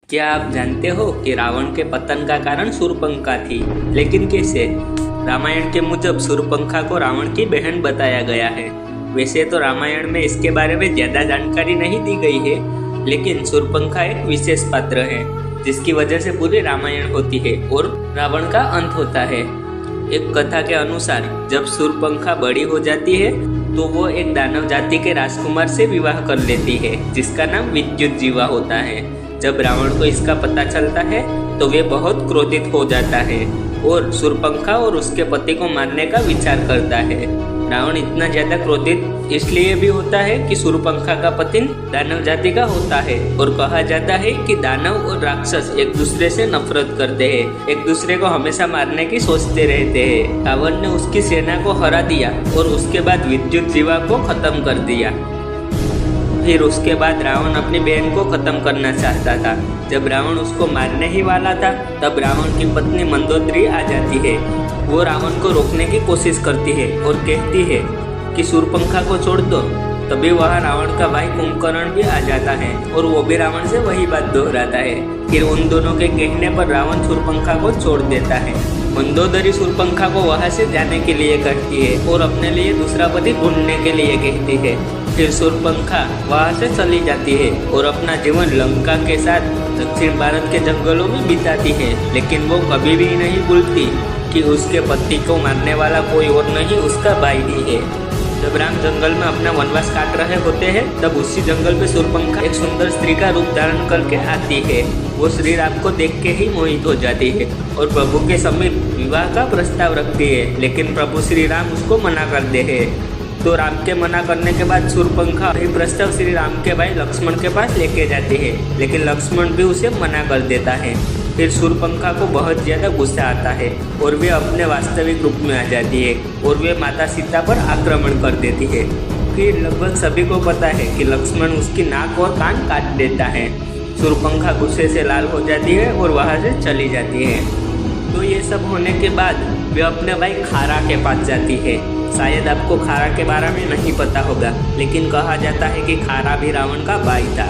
क्या आप जानते हो कि रावण के पतन का कारण शूर्पणखा थी, लेकिन कैसे? रामायण के मुजब शूर्पणखा को रावण की बहन बताया गया है। वैसे तो रामायण में इसके बारे में ज्यादा जानकारी नहीं दी गई है, लेकिन शूर्पणखा एक विशेष पात्र है जिसकी वजह से पूरी रामायण होती है और रावण का अंत होता है। एक कथा के अनुसार जब शूर्पणखा बड़ी हो जाती है तो वो एक दानव जाति के राजकुमार से विवाह कर लेती है जिसका नाम विद्युतजीवा होता है। जब रावण को इसका पता चलता है तो वे बहुत क्रोधित हो जाता है और शूर्पणखा और उसके पति को मारने का विचार करता है। रावण इतना ज्यादा क्रोधित इसलिए भी होता है कि शूर्पणखा का पति दानव जाति का होता है और कहा जाता है कि दानव और राक्षस एक दूसरे से नफरत करते हैं, एक दूसरे को हमेशा मारने की सोचते रहते हैं। रावण ने उसकी सेना को हरा दिया और उसके बाद विद्युतजीवा को खत्म कर दिया। फिर उसके बाद रावण अपनी बहन को खत्म करना चाहता था। जब रावण उसको मारने ही वाला था तब रावण की पत्नी मंदोदरी आ जाती है। वो रावण को रोकने की कोशिश करती है और कहती है कि शूर्पणखा को छोड़ दो। तभी वहाँ रावण का भाई कुंभकर्ण भी आ जाता है और वो भी रावण से वही बात दोहराता है। फिर उन दोनों के कहने पर रावण शूर्पणखा को छोड़ देता है। मंदोदरी शूर्पणखा को वहाँ से जाने के लिए कहती है और अपने लिए दूसरा पति ढूंढने के लिए कहती है। फिर शूर्पणखा वहाँ से चली जाती है और अपना जीवन लंका के साथ दक्षिण भारत के जंगलों में बिताती है, लेकिन वो कभी भी नहीं भूलती कि उसके पति को मारने वाला कोई और नहीं उसका भाई ही है। जब राम जंगल में अपना वनवास काट रहे होते हैं तब उसी जंगल में शूर्पणखा एक सुंदर स्त्री का रूप धारण करके आती है। वो श्री राम को देख के ही मोहित हो जाती है और प्रभु के समीप विवाह का प्रस्ताव रखती है, लेकिन प्रभु श्री राम उसको मना करते हैं। तो राम के मना करने के बाद शूर्पणखा वही प्रस्ताव श्री राम के भाई लक्ष्मण के पास लेके जाती है, लेकिन लक्ष्मण भी उसे मना कर देता है। फिर शूर्पणखा को बहुत ज्यादा गुस्सा आता है और वे अपने वास्तविक रूप में आ जाती है और वे माता सीता पर आक्रमण कर देती है। फिर लगभग सभी को पता है कि लक्ष्मण उसकी नाक और कान काट देता है। शूर्पणखा गुस्से से लाल हो जाती है और वहाँ से चली जाती है। तो ये सब होने के बाद वे अपने भाई खारा के पास जाती है। शायद आपको खारा के बारे में नहीं पता होगा, लेकिन कहा जाता है कि खारा भी रावण का भाई था।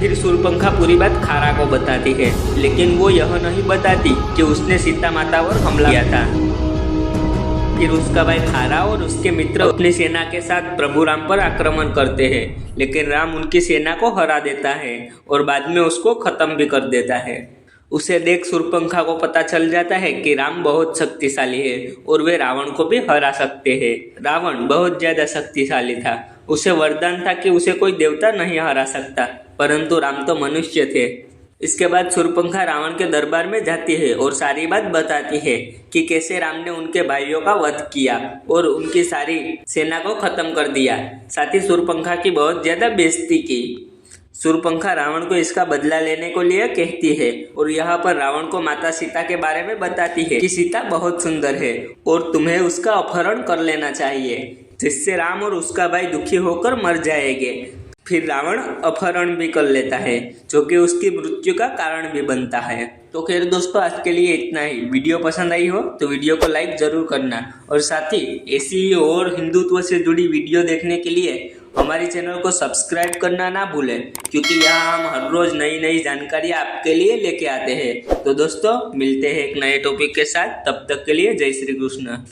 फिर शूर्पणखा पूरी बात खारा को बताती है, लेकिन वो यह नहीं बताती कि उसने सीता माता पर हमला किया था। फिर उसका भाई खारा और उसके मित्र अपनी सेना के साथ प्रभु राम पर आक्रमण करते हैं, लेकिन राम उनकी सेना को हरा देता है और बाद में उसको खत्म भी कर देता है। उसे देख शूर्पणखा को पता चल जाता है कि राम बहुत शक्तिशाली है और वे रावण को भी हरा सकते हैं। रावण बहुत ज्यादा शक्तिशाली था, उसे वरदान था कि उसे कोई देवता नहीं हरा सकता, परंतु राम तो मनुष्य थे। इसके बाद शूर्पणखा रावण के दरबार में जाती है और सारी बात बताती है कि कैसे राम ने उनके भाइयों का वध किया और उनकी सारी सेना को खत्म कर दिया। साथ ही शूर्पणखा की बहुत ज्यादा बेइज्जती की। शूर्पणखा रावण को इसका बदला लेने को लिए कहती है और यहाँ पर रावण को माता सीता के बारे में बताती है कि सीता बहुत सुंदर है और तुम्हें उसका अपहरण कर लेना चाहिए, जिससे राम और उसका भाई दुखी होकर मर जाएंगे। फिर रावण अपहरण भी कर लेता है, जो कि उसकी मृत्यु का कारण भी बनता है। तो खैर दोस्तों, आज के लिए इतना ही। वीडियो पसंद आई हो तो वीडियो को लाइक जरूर करना और साथ ही ऐसी और हिंदुत्व से जुड़ी वीडियो देखने के लिए हमारे चैनल को सब्सक्राइब करना ना भूलें, क्योंकि यहाँ हम हर रोज नई नई जानकारी आपके लिए लेके आते हैं। तो दोस्तों, मिलते हैं एक नए टॉपिक के साथ। तब तक के लिए जय श्री कृष्ण।